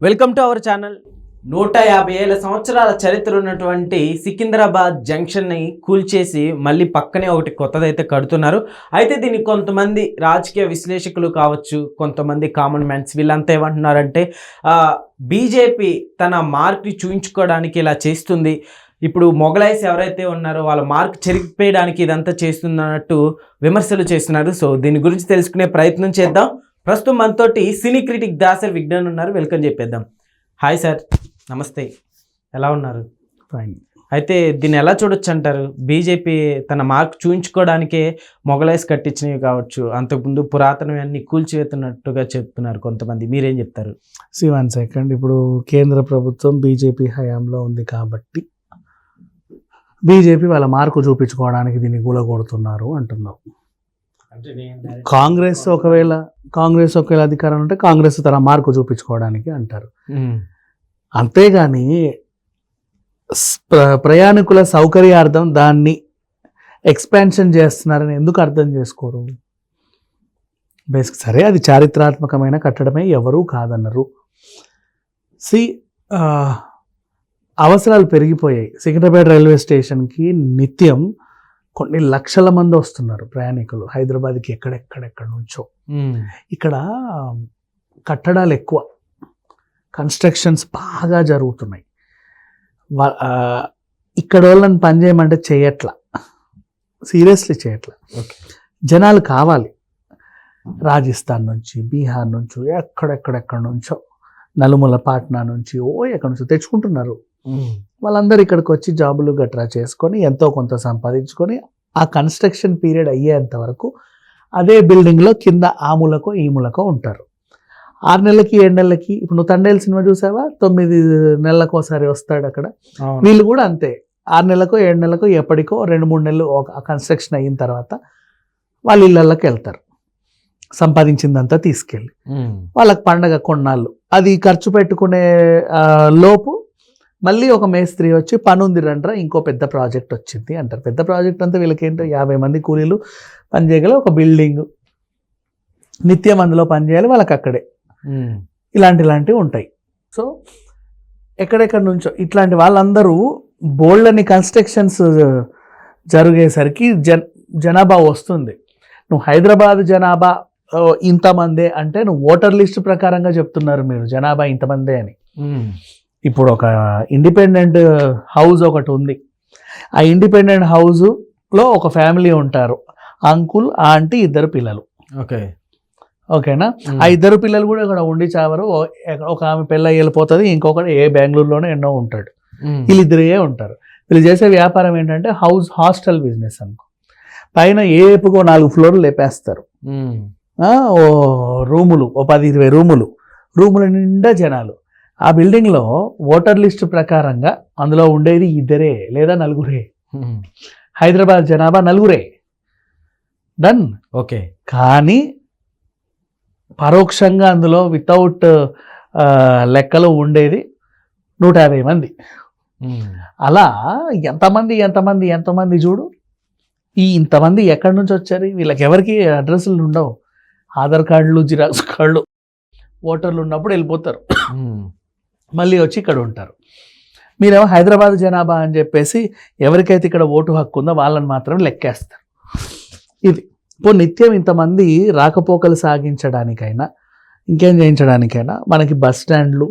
Welcome to our channel. 150 ఏళ్ల సంవత్సరాల చరిత్ర ఉన్నటువంటి సికింద్రాబాద్ జంక్షన్ని కూల్చేసి మళ్ళీ పక్కనే ఒకటి కొత్తదైతే కడుతున్నారు. అయితే దీనికి కొంతమంది రాజకీయ విశ్లేషకులు కావచ్చు, కొంతమంది కామన్ మ్యాన్స్ వీళ్ళంతా ఏమంటున్నారంటే బీజేపీ తన మార్క్ని చూయించుకోవడానికి ఇలా చేస్తుంది, ఇప్పుడు మొగలాయిస్ ఎవరైతే ఉన్నారో వాళ్ళ మార్క్ చెరిగిపోయడానికి ఇదంతా చేస్తున్నట్టు విమర్శలు చేస్తున్నారు. సో దీని గురించి తెలుసుకునే ప్రయత్నం చేద్దాం. ప్రస్తుతం మనతోటి సినీ క్రిటిక్ దాసర్ విజ్ఞాన్ ఉన్నారు. వెల్కమ్ చెప్పేద్దాం. హాయ్ సార్, నమస్తే, ఎలా ఉన్నారు? ఫైన్. అయితే దీన్ని ఎలా చూడొచ్చు అంటారు? బీజేపీ తన మార్క్ చూయించుకోవడానికే మొగలాయిస్ కట్టించినవి కావచ్చు, అంతకుముందు పురాతనవన్నీ కూల్చివేతున్నట్టుగా చెప్తున్నారు కొంతమంది. మీరేం చెప్తారు? 1 సెకండ్. ఇప్పుడు కేంద్ర ప్రభుత్వం బీజేపీ హయాంలో ఉంది కాబట్టి బీజేపీ వాళ్ళ మార్కు చూపించుకోవడానికి దీన్ని కూలగొడుతున్నారు అంటున్నావు. కాంగ్రెస్ ఒకవేళ అధికారం ఉంటే కాంగ్రెస్ తన మార్కు చూపించుకోవడానికి అంటారు. అంతేగాని ప్రయాణికుల సౌకర్యార్థం దాన్ని ఎక్స్పాన్షన్ చేస్తున్నారని ఎందుకు అర్థం చేసుకోరు? బేసిక్ సరే, అది చారిత్రాత్మకమైన కట్టడమే, ఎవరూ కాదన్నారు. అవసరాలు పెరిగిపోయాయి. సికింద్రాబాద్ రైల్వే స్టేషన్కి నిత్యం కొన్ని లక్షల మంది వస్తున్నారు ప్రయాణికులు, హైదరాబాద్కి ఎక్కడెక్కడెక్కడ నుంచో. ఇక్కడ కట్టడాలు ఎక్కువ, కన్స్ట్రక్షన్స్ బాగా జరుగుతున్నాయి. ఇక్కడ వాళ్ళని పనిచేయమంటే చేయట్లా, సీరియస్లీ చేయట్లా. జనాలు కావాలి, రాజస్థాన్ నుంచి, బీహార్ నుంచి, ఎక్కడెక్కడెక్కడ నుంచో, నలుమూల పాట్నా నుంచి, ఎక్కడి నుంచో తెచ్చుకుంటున్నారు. వాళ్ళందరూ ఇక్కడికి వచ్చి జాబులు గట్రా చేసుకొని ఎంతో కొంత సంపాదించుకొని ఆ కన్స్ట్రక్షన్ పీరియడ్ అయ్యేంత వరకు అదే బిల్డింగ్లో కింద ఆ మూలకో ఈ మూలకో ఉంటారు. 6 నెలలకి 7 నెలలకి. ఇప్పుడు నువ్వు తండేలు సినిమా చూసావా? 9 నెలలకు ఒకసారి వస్తాడు అక్కడ. వీళ్ళు కూడా అంతే, 6 నెలలకో 7 నెలలకో ఎప్పటికో 2-3 నెలలు ఆ కన్స్ట్రక్షన్ అయిన తర్వాత వాళ్ళ ఇళ్ళకి వెళ్తారు, సంపాదించిందంతా తీసుకెళ్ళి. వాళ్ళకి పండగ కొన్నాళ్ళు, అది ఖర్చు పెట్టుకునే లోపు మళ్ళీ ఒక మేస్త్రి వచ్చి పని ఉంది రండ్రా, ఇంకో పెద్ద ప్రాజెక్ట్ వచ్చింది అంటారు. పెద్ద ప్రాజెక్ట్ అంతా వీళ్ళకి ఏంటో 50 మంది కూలీలు పనిచేయగల ఒక బిల్డింగ్, నిత్యం అందులో పనిచేయాలి వాళ్ళకి అక్కడే. ఇలాంటివి ఉంటాయి. సో ఎక్కడెక్కడి నుంచో ఇట్లాంటి వాళ్ళందరూ బోల్డని కన్స్ట్రక్షన్స్ జరిగేసరికి జనాభా వస్తుంది. నువ్వు హైదరాబాద్ జనాభా ఇంతమందే అంటే నువ్వు ఓటర్ లిస్ట్ ప్రకారంగా చెప్తున్నారు మీరు జనాభా ఇంతమందే అని. ఇప్పుడు ఒక ఇండిపెండెంట్ హౌస్ ఒకటి ఉంది, ఆ ఇండిపెండెంట్ హౌస్లో ఒక ఫ్యామిలీ ఉంటారు, అంకుల్, ఆంటీ, 2 పిల్లలు. ఓకేనా? ఆ 2 పిల్లలు కూడా ఇక్కడ ఉండి చావరు. ఒక ఆమె పెళ్ళి వెళ్ళిపోతుంది, ఇంకొకటి బెంగళూరులోనే ఎన్నో ఉంటాడు. వీళ్ళిద్దరే ఉంటారు. వీళ్ళు చేసే వ్యాపారం ఏంటంటే హాస్టల్ బిజినెస్ అనుకో. పైన ఏపుకో 4 ఫ్లోర్లు లేపేస్తారు, రూములు 10-20 రూముల నిండా జనాలు. ఆ బిల్డింగ్లో ఓటర్ లిస్ట్ ప్రకారంగా అందులో ఉండేది 2 లేదా 4. హైదరాబాద్ జనాభా 4. డన్. ఓకే. కానీ పరోక్షంగా అందులో వితౌట్ లెక్కలో ఉండేది 150 మంది. అలా ఎంతమంది చూడు. ఇంతమంది ఎక్కడి నుంచి వచ్చారు? వీళ్ళకి ఎవరికి అడ్రస్లు ఉండవు, ఆధార్ కార్డులు, జిరాక్స్ కార్డులు, ఓటర్లు ఉన్నప్పుడు వెళ్ళిపోతారు, మళ్ళీ వచ్చి ఇక్కడ ఉంటారు. మీరేమో హైదరాబాద్ జనాభా అని చెప్పేసి ఎవరికైతే ఇక్కడ ఓటు హక్కు ఉందో వాళ్ళని మాత్రం లెక్కేస్తారు. ఇది ఇప్పుడు నిత్యం ఇంతమంది రాకపోకలు సాగించడానికైనా ఇంకేం చేయించడానికైనా మనకి బస్ స్టాండ్లు,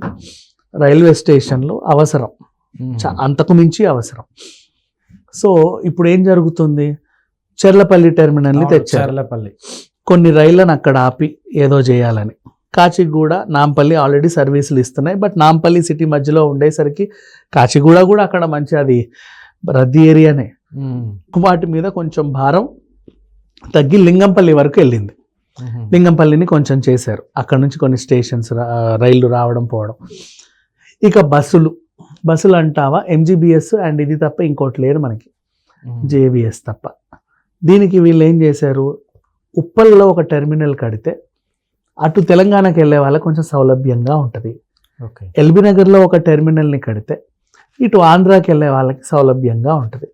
రైల్వే స్టేషన్లు అవసరం, అంతకు మించి అవసరం. సో ఇప్పుడు ఏం జరుగుతుంది? చెర్లపల్లి టెర్మినల్ని తెచ్చారు, కొన్ని రైళ్లను అక్కడ ఆపి ఏదో చేయాలని. కాచిగూడ, నాంపల్లి ఆల్రెడీ సర్వీసులు ఇస్తున్నాయి, బట్ నాంపల్లి సిటీ మధ్యలో ఉండేసరికి కాచిగూడ కూడా అక్కడ మంచి అది రద్దీ ఏరియానే. వాటి మీద కొంచెం భారం తగ్గి లింగంపల్లి వరకు వెళ్ళింది. లింగంపల్లిని కొంచెం చేశారు, అక్కడ నుంచి కొన్ని స్టేషన్స్ రైళ్లు రావడం పోవడం. ఇక బస్సులు అంటావా, ఎంజీబీఎస్ అండ్ ఇది తప్ప ఇంకోటి లేదు మనకి, జేబీఎస్ తప్ప. దీనికి వీళ్ళు ఏం చేశారు, ఉప్పల్లో ఒక టెర్మినల్ కడితే అటు తెలంగాణకి వెళ్ళే వాళ్ళకి కొంచెం సౌలభ్యంగా ఉంటుంది. ఎల్బీ నగర్లో ఒక టెర్మినల్ని కడితే ఇటు ఆంధ్రాకి వెళ్ళే వాళ్ళకి సౌలభ్యంగా ఉంటుంది.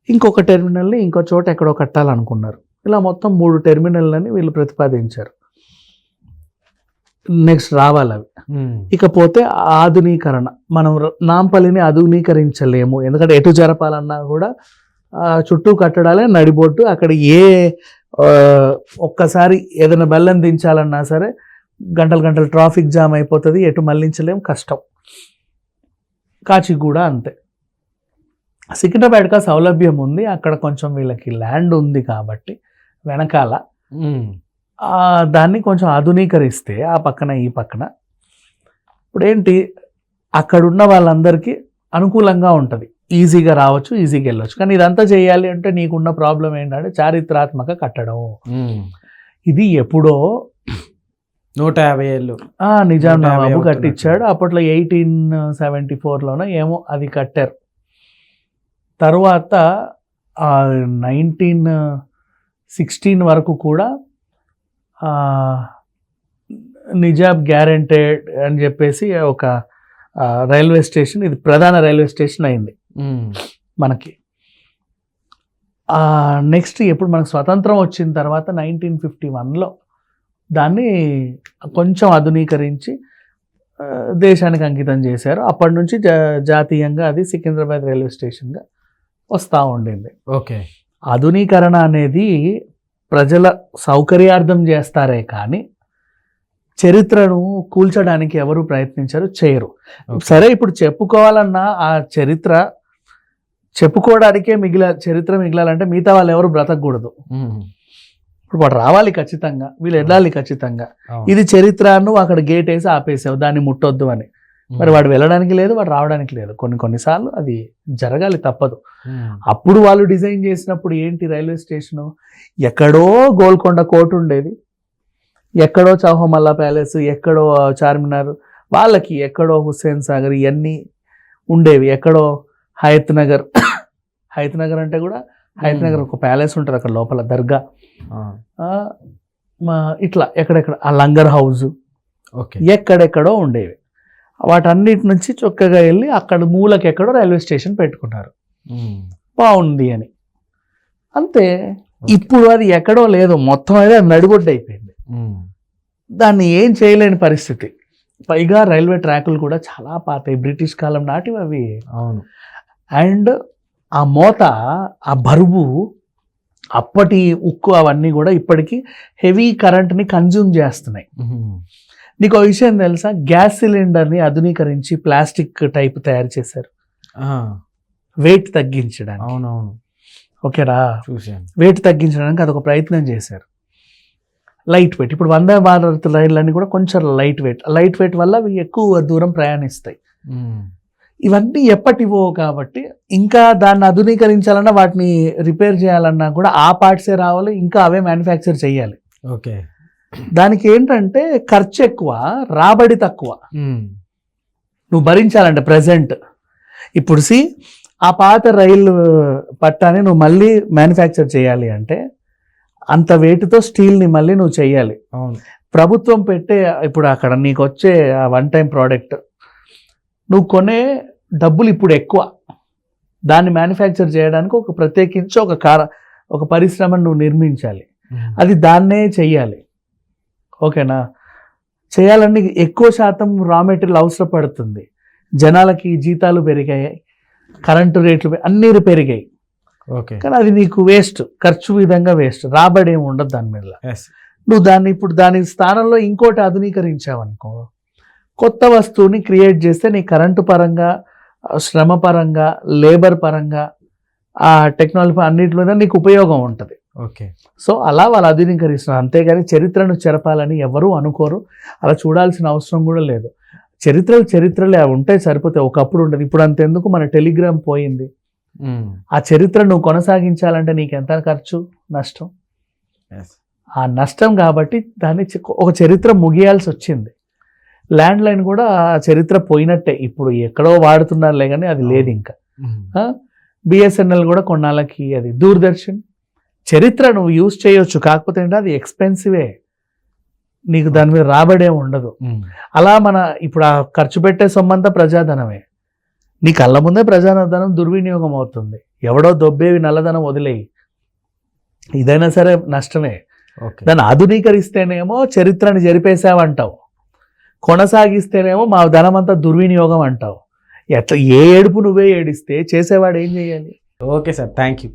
ఇంకొక టెర్మినల్ని ఇంకో చోట ఎక్కడో కట్టాలనుకున్నారు. ఇలా మొత్తం 3 టెర్మినల్లని వీళ్ళు ప్రతిపాదించారు. నెక్స్ట్ రావాలి అవి. ఇకపోతే ఆధునీకరణ, మనం నాంపల్లిని ఆధునీకరించలేము, ఎందుకంటే ఎటు జరపాలన్నా కూడా చుట్టూ కట్టడాలే నడిబొట్టు. అక్కడ ఒక్కసారి ఏదైనా బెల్లం దించాలన్నా సరే గంటలు గంటలు ట్రాఫిక్ జామ్ అయిపోతుంది, ఎటు మళ్ళించలేము, కష్టం. కాచిగూడ అంతే. సికింద్రాబాద్కి సౌలభ్యం ఉంది, అక్కడ కొంచెం వీళ్ళకి ల్యాండ్ ఉంది కాబట్టి వెనకాల దాన్ని కొంచెం ఆధునీకరిస్తే ఆ పక్కన ఈ పక్కన ఇప్పుడు ఏంటి అక్కడున్న వాళ్ళందరికీ అనుకూలంగా ఉంటుంది, ఈజీగా రావచ్చు, ఈజీగా వెళ్ళవచ్చు. కానీ ఇదంతా చేయాలి అంటే నీకున్న ప్రాబ్లం ఏంటంటే చారిత్రాత్మక కట్టడం. ఇది ఎప్పుడో 150 ఏళ్ళు నిజాం నవాబు కట్టించాడు. అప్పట్లో 1874లోనో ఏమో అది కట్టారు. తర్వాత 1916 వరకు కూడా నిజాబ్ గ్యారెంటెడ్ అని చెప్పేసి ఒక రైల్వే స్టేషన్, ఇది ప్రధాన రైల్వే స్టేషన్ అయింది మనకి. నెక్స్ట్ ఎప్పుడు మనకు స్వతంత్రం వచ్చిన తర్వాత 1951లో దాన్ని కొంచెం ఆధునీకరించి దేశానికి అంకితం చేశారు. అప్పటి నుంచి జాతీయంగా అది సికింద్రాబాద్ రైల్వే స్టేషన్గా వస్తూ ఉండింది. ఓకే. ఆధునీకరణ అనేది ప్రజల సౌకర్యార్థం చేస్తారే కానీ చరిత్రను కూల్చడానికి ఎవరు ప్రయత్నించారు, చేయరు. సరే ఇప్పుడు చెప్పుకోవాలన్నా ఆ చరిత్ర చెప్పుకోవడానికే చరిత్ర మిగిలాలంటే మిగతా వాళ్ళు ఎవరు బ్రతకూడదు. ఇప్పుడు వాడు రావాలి ఖచ్చితంగా, వీళ్ళు వెళ్ళాలి ఖచ్చితంగా. ఇది చరిత్రను అక్కడ గేట్ వేసి ఆపేసావు, దాన్ని ముట్టొద్దు అని. మరి వాడు వెళ్ళడానికి లేదు, వాడు రావడానికి లేదు. కొన్నిసార్లు అది జరగాలి, తప్పదు. అప్పుడు వాళ్ళు డిజైన్ చేసినప్పుడు ఏంటి, రైల్వే స్టేషను ఎక్కడో గోల్కొండ కోట ఉండేది, ఎక్కడో చౌహమల్లా ప్యాలెస్, ఎక్కడో చార్మినార్, వాళ్ళకి ఎక్కడో హుస్సేన్ సాగర్ ఇవన్నీ ఉండేవి, ఎక్కడో హయత్ నగర్. హయత్ నగర్ అంటే కూడా హయత్ నగర్ ఒక ప్యాలెస్ ఉంటుంది అక్కడ లోపల, దర్గా, ఇట్లా ఎక్కడెక్కడ ఆ లంగర్ హౌస్ ఎక్కడెక్కడో ఉండేవి. వాటన్నిటి నుంచి చొక్కగా వెళ్ళి అక్కడ మూలకి ఎక్కడో రైల్వే స్టేషన్ పెట్టుకున్నారు, బాగుంది అని. అంతే. ఇప్పుడు అది ఎక్కడో లేదు, మొత్తం అయితే నడిబొడ్డు అయిపోయింది, దాన్ని ఏం చేయలేని పరిస్థితి. పైగా రైల్వే ట్రాకులు కూడా చాలా పాతాయి, బ్రిటిష్ కాలం నాటివి అవి. అవును. అండ్ ఆ మోత, ఆ బరువు, అప్పటి ఉక్కు అవన్నీ కూడా ఇప్పటికీ హెవీ కరెంట్ని కన్జ్యూమ్ చేస్తున్నాయి. నీకు ఒక విషయం తెలుసా, గ్యాస్ సిలిండర్ని ఆధునీకరించి ప్లాస్టిక్ టైప్ తయారు చేశారు వెయిట్ తగ్గించడానికి. అవునవును. ఓకేరా, చూశాను. వెయిట్ తగ్గించడానికి అదొక ప్రయత్నం చేశారు. లైట్ వెయిట్, ఇప్పుడు వందే భారత్ రైళ్ళన్నీ కూడా కొంచెం లైట్ వెయిట్ వల్ల అవి ఎక్కువ దూరం ప్రయాణిస్తాయి. ఇవన్నీ ఎప్పటివో కాబట్టి ఇంకా దాన్ని ఆధునీకరించాలన్నా, వాటిని రిపేర్ చేయాలన్నా కూడా ఆ పార్ట్సే రావాలి, ఇంకా అవే మ్యానుఫ్యాక్చర్ చేయాలి. ఓకే. దానికి ఏంటంటే ఖర్చు ఎక్కువ, రాబడి తక్కువ. నువ్వు భరించాలంటే ప్రజెంట్ ఇప్పుడు ఆ పాత రైలు పట్టాన్ని నువ్వు మళ్ళీ మ్యానుఫ్యాక్చర్ చేయాలి అంటే అంత వెయిట్తో స్టీల్ని మళ్ళీ నువ్వు చేయాలి. ప్రభుత్వం పెట్టే ఇప్పుడు అక్కడ నీకు వచ్చే ఆ వన్ టైం ప్రోడక్ట్ నువ్వు కొనే డబ్బులు ఇప్పుడు ఎక్కువ. దాన్ని మ్యానుఫ్యాక్చర్ చేయడానికి ఒక ప్రత్యేకించి ఒక పరిశ్రమను నువ్వు నిర్మించాలి, అది దాన్నే చెయ్యాలి. ఓకేనా, చేయాలని ఎక్కువ శాతం రా మెటీరియల్ అవసరపడుతుంది. జనాలకి జీతాలు పెరిగాయి, కరెంటు రేట్లు అన్నీ పెరిగాయి. ఓకే. కానీ అది నీకు వేస్ట్, ఖర్చు విధంగా వేస్ట్, రాబడి ఏమి ఉండదు దాని మీద. నువ్వు దాన్ని ఇప్పుడు దాని స్థానంలో ఇంకోటి ఆధునీకరించావనుకో, కొత్త వస్తువుని క్రియేట్ చేస్తే నీ కరెంటు పరంగా, శ్రమ పరంగా, లేబర్ పరంగా, ఆ టెక్నాలజీ అన్నిటి మీద నీకు ఉపయోగం ఉంటుంది. ఓకే. సో అలా వాళ్ళు ఆధునీకరిస్తున్నారు. అంతేగాని చరిత్రను చెరపాలని ఎవరూ అనుకోరు, అలా చూడాల్సిన అవసరం కూడా లేదు. చరిత్రలే అవి ఉంటాయి, సరిపోతాయి. ఒకప్పుడు ఉండదు, ఇప్పుడు అంతెందుకు. మన టెలిగ్రామ్ పోయింది, ఆ చరిత్ర నువ్వు కొనసాగించాలంటే నీకు ఎంత ఖర్చు, నష్టం. ఆ నష్టం కాబట్టి దాన్ని ఒక చరిత్ర ముగియాల్సి వచ్చింది. ల్యాండ్ లైన్ కూడా ఆ చరిత్ర పోయినట్టే, ఇప్పుడు ఎక్కడో వాడుతున్నారులే కానీ అది లేదు ఇంకా. బిఎస్ఎన్ఎల్ కూడా కొన్నాళ్ళకి, అది దూరదర్శన్. చరిత్ర నువ్వు యూజ్ చేయొచ్చు, కాకపోతే ఏంటంటే అది ఎక్స్పెన్సివే, నీకు దాని మీద రాబడే ఉండదు. అలా ఇప్పుడు ఆ ఖర్చు పెట్టే సొమ్మంతా ప్రజాధనమే, నీ కళ్ళ ముందే ప్రజాధనం దుర్వినియోగం అవుతుంది. ఎవడో దొబ్బేవి నల్లధనం వదిలేయి, ఇదైనా సరే నష్టమే. దాన్ని ఆధునీకరిస్తేనేమో చరిత్రని జరిపేసావంటావు, కొనసాగిస్తేనేమో మా ధనం అంతా దుర్వినియోగం అంటావు. ఎట్లా ఏ ఏడుపు నువ్వే ఏడిస్తే చేసేవాడు ఏం చేయాలి? Okay sir, thank you.